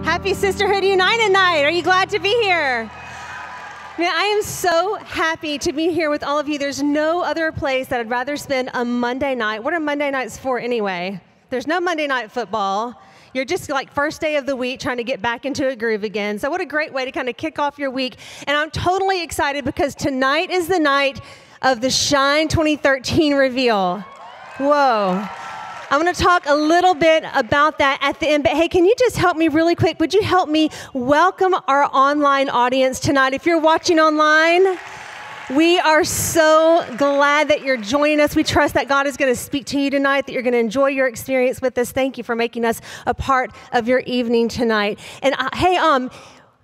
Happy Sisterhood United Night. Are you glad to be here? Man, I am so happy to be here with all of you. There's no other place that I'd rather spend a Monday night. What are Monday nights for anyway? There's no Monday night football. You're just like first day of the week trying to get back into a groove again. So what a great way to kind of kick off your week. And I'm totally excited because tonight is the night of the Shine 2013 reveal. Whoa. I'm going to talk a little bit about that at the end, but hey, can you just help me really quick? Would you help me welcome our online audience tonight? If you're watching online, we are so glad that you're joining us. We trust that God is going to speak to you tonight, that you're going to enjoy your experience with us. Thank you for making us a part of your evening tonight. And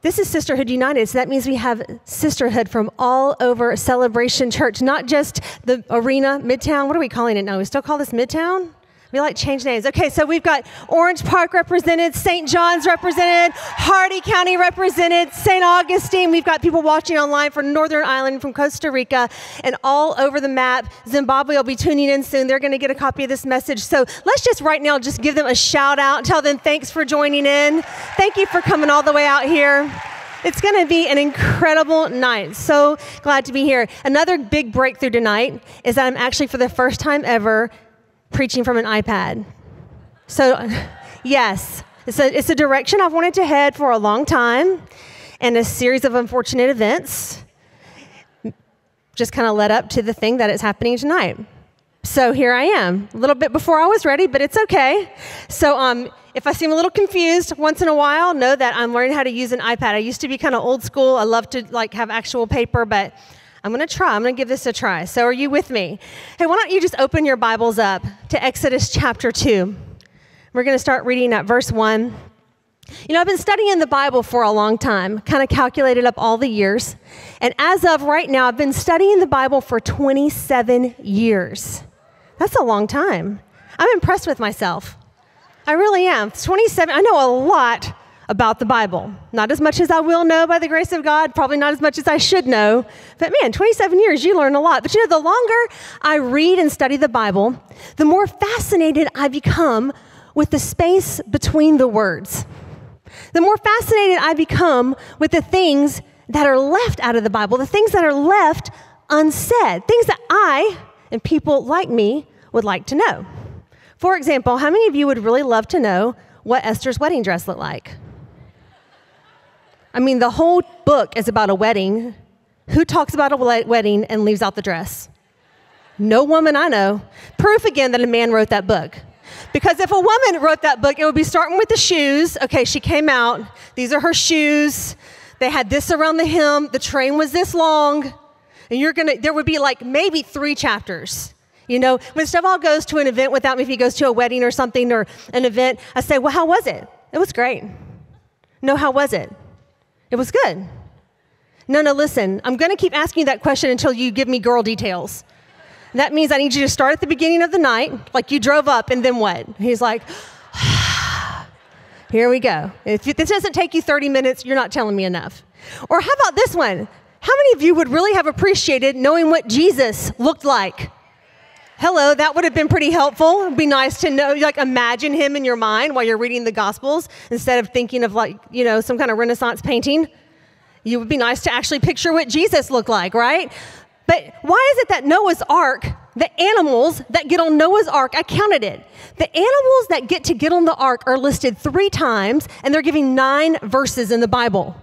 this is Sisterhood United, so that means we have sisterhood from all over Celebration Church, not just the arena, Midtown. What are we calling it now? We still call this Midtown? We like change names. Okay, so we've got Orange Park represented, St. John's represented, Hardy County represented, St. Augustine. We've got people watching online from Northern Ireland, from Costa Rica, and all over the map. Zimbabwe will be tuning in soon. They're going to get a copy of this message. So let's just right now just give them a shout out. Tell them thanks for joining in. Thank you for coming all the way out here. It's going to be an incredible night. So glad to be here. Another big breakthrough tonight is that I'm actually, for the first time ever, preaching from an iPad. So, yes, it's a direction I've wanted to head for a long time, and a series of unfortunate events just kind of led up to the thing that is happening tonight. So here I am, a little bit before I was ready, but it's okay. So if I seem a little confused once in a while, know that I'm learning how to use an iPad. I used to be kind of old school. I love to have actual paper, but I'm going to try. I'm going to give this a try. So are you with me? Hey, why don't you just open your Bibles up to Exodus chapter 2. We're going to start reading at verse 1. You know, I've been studying the Bible for a long time, kind of calculated up all the years. And as of right now, I've been studying the Bible for 27 years. That's a long time. I'm impressed with myself. I really am. 27, I know a lot about the Bible. Not as much as I will know by the grace of God, probably not as much as I should know. But man, 27 years, you learn a lot. But you know, the longer I read and study the Bible, the more fascinated I become with the space between the words. The more fascinated I become with the things that are left out of the Bible, the things that are left unsaid, things that I and people like me would like to know. For example, how many of you would really love to know what Esther's wedding dress looked like? I mean, the whole book is about a wedding. Who talks about a wedding and leaves out the dress? No woman I know. Proof again that a man wrote that book. Because if a woman wrote that book, it would be starting with the shoes. Okay, she came out. These are her shoes. They had this around the hem. The train was this long. And there would be like maybe 3 chapters. You know, when Stefan goes to an event without me, if he goes to a wedding or something or an event, I say, well, how was it? It was great. No, how was it? It was good. No, listen, I'm going to keep asking you that question until you give me girl details. That means I need you to start at the beginning of the night, like you drove up, and then what? He's like, here we go. If this doesn't take you 30 minutes, you're not telling me enough. Or how about this one? How many of you would really have appreciated knowing what Jesus looked like? Hello, that would have been pretty helpful. It'd be nice to know, like imagine him in your mind while you're reading the Gospels instead of thinking of some kind of Renaissance painting. It would be nice to actually picture what Jesus looked like, right? But why is it that Noah's Ark, the animals that get on Noah's Ark, I counted it. The animals that get on the ark are listed 3 times, and they're giving 9 verses in the Bible.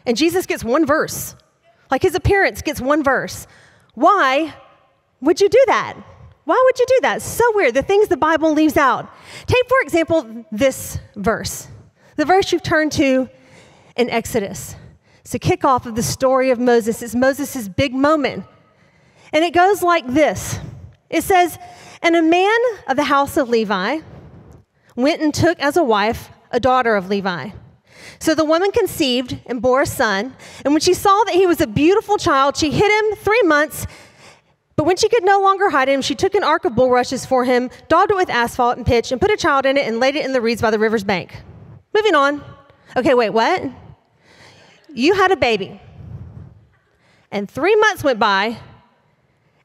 And Jesus gets 1 verse. Like his appearance gets 1 verse. Why would you do that? Why would you do that? So weird. The things the Bible leaves out. Take, for example, this verse. The verse you've turned to in Exodus. It's a kickoff of the story of Moses. It's Moses' big moment. And it goes like this. It says, and a man of the house of Levi went and took as a wife a daughter of Levi. So the woman conceived and bore a son. And when she saw that he was a beautiful child, she hid him 3 months. But when she could no longer hide him, she took an ark of bulrushes for him, daubed it with asphalt and pitch, and put a child in it and laid it in the reeds by the river's bank. Moving on. Okay, wait, what? You had a baby. And 3 months went by,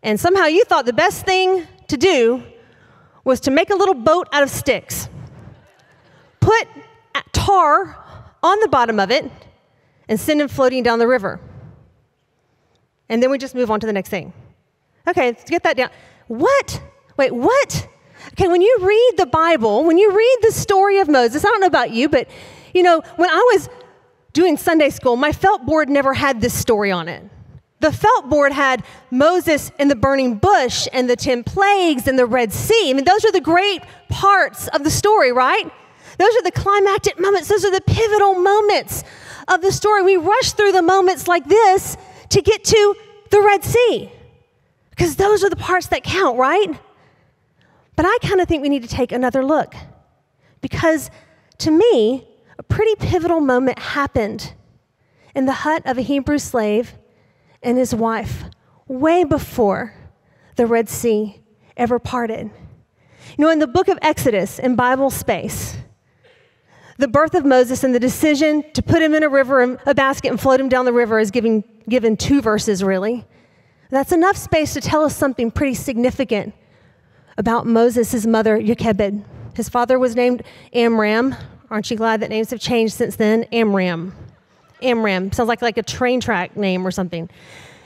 and somehow you thought the best thing to do was to make a little boat out of sticks. Put tar on the bottom of it and send him floating down the river. And then we just move on to the next thing. Okay, let's get that down. What? Wait, what? Okay, when you read the Bible, when you read the story of Moses, I don't know about you, but when I was doing Sunday school, my felt board never had this story on it. The felt board had Moses in the burning bush and the 10 plagues and the Red Sea. I mean, those are the great parts of the story, right? Those are the climactic moments. Those are the pivotal moments of the story. We rush through the moments like this to get to the Red Sea because those are the parts that count, right? But I kind of think we need to take another look because to me, a pretty pivotal moment happened in the hut of a Hebrew slave and his wife way before the Red Sea ever parted. In the book of Exodus, in Bible space, the birth of Moses and the decision to put him in a river, in a basket, and float him down the river is given 2 verses, really. That's enough space to tell us something pretty significant about Moses' mother, Jochebed. His father was named Amram. Aren't you glad that names have changed since then? Amram. Sounds like a train track name or something.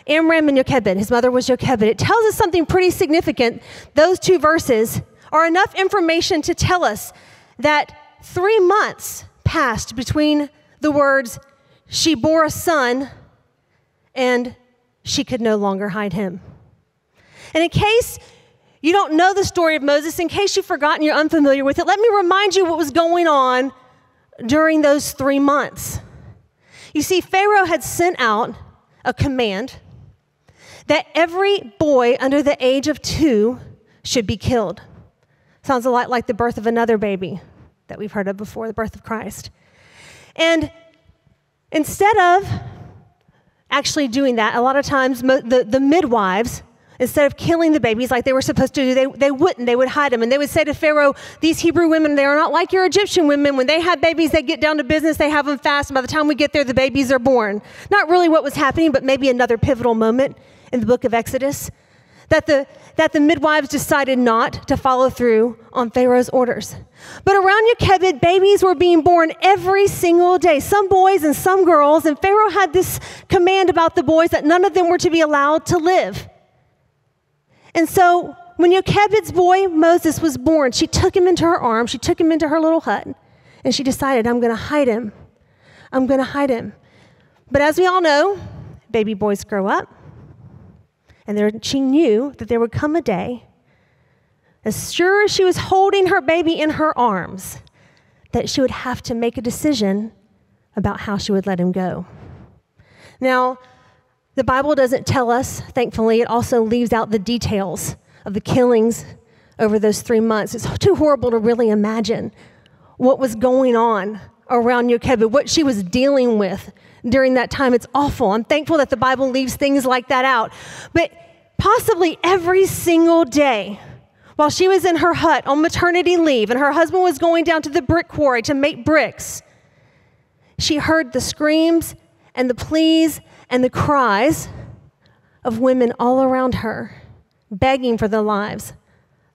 Amram and Jochebed. His mother was Jochebed. It tells us something pretty significant. Those 2 verses are enough information to tell us that 3 months passed between the words, she bore a son, and she could no longer hide him. And in case you don't know the story of Moses, in case you've forgotten, you're unfamiliar with it, let me remind you what was going on during those 3 months. You see, Pharaoh had sent out a command that every boy under the age of 2 should be killed. Sounds a lot like the birth of another baby that we've heard of before, the birth of Christ. And instead of actually doing that, a lot of times the midwives, instead of killing the babies like they were supposed to do, they wouldn't. They would hide them. And they would say to Pharaoh, these Hebrew women, they are not like your Egyptian women. When they have babies, they get down to business. They have them fast. And by the time we get there, the babies are born. Not really what was happening, but maybe another pivotal moment in the book of Exodus, that the midwives decided not to follow through on Pharaoh's orders. But around Jochebed, babies were being born every single day, some boys and some girls. And Pharaoh had this command about the boys that none of them were to be allowed to live. And so when Jochebed's boy Moses was born, she took him into her arms, she took him into her little hut, and she decided, I'm going to hide him. I'm going to hide him. But as we all know, baby boys grow up, and she knew that there would come a day, as sure as she was holding her baby in her arms, that she would have to make a decision about how she would let him go. Now, the Bible doesn't tell us, thankfully. It also leaves out the details of the killings over those 3 months. It's too horrible to really imagine what was going on around Jochebed, what she was dealing with during that time. It's awful. I'm thankful that the Bible leaves things like that out. But possibly every single day, while she was in her hut on maternity leave and her husband was going down to the brick quarry to make bricks, she heard the screams and the pleas and the cries of women all around her, begging for the lives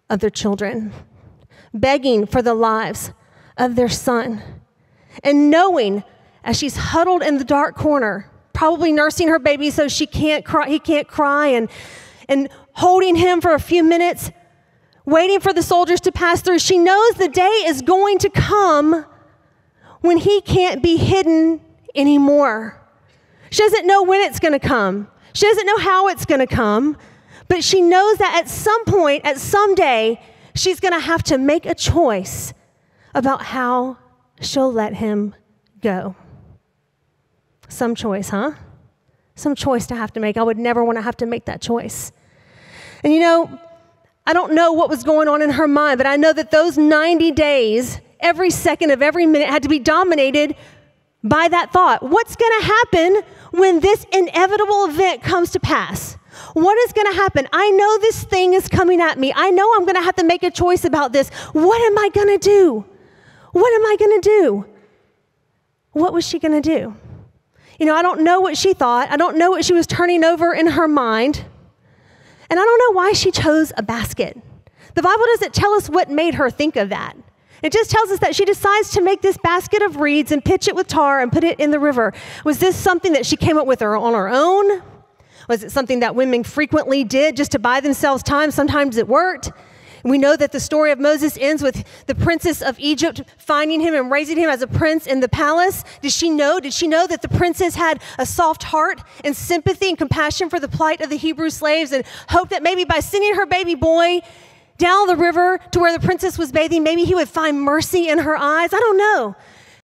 of their children, begging for the lives of their son. And knowing, as she's huddled in the dark corner, probably nursing her baby so he can't cry, and holding him for a few minutes, waiting for the soldiers to pass through, she knows the day is going to come when he can't be hidden anymore. She doesn't know when it's going to come. She doesn't know how it's going to come, but she knows that at some point, at some day, she's going to have to make a choice about how she'll let him go. Some choice, huh? Some choice to have to make. I would never want to have to make that choice. And I don't know what was going on in her mind, but I know that those 90 days, every second of every minute had to be dominated by that thought. What's going to happen when this inevitable event comes to pass? What is going to happen? I know this thing is coming at me. I know I'm going to have to make a choice about this. What am I going to do? What am I going to do? What was she going to do? I don't know what she thought. I don't know what she was turning over in her mind. And I don't know why she chose a basket. The Bible doesn't tell us what made her think of that. It just tells us that she decides to make this basket of reeds and pitch it with tar and put it in the river. Was this something that she came up with on her own? Was it something that women frequently did just to buy themselves time? Sometimes it worked. We know that the story of Moses ends with the princess of Egypt finding him and raising him as a prince in the palace. Did she know that the princess had a soft heart and sympathy and compassion for the plight of the Hebrew slaves, and hoped that maybe by sending her baby boy down the river to where the princess was bathing, maybe he would find mercy in her eyes? I don't know.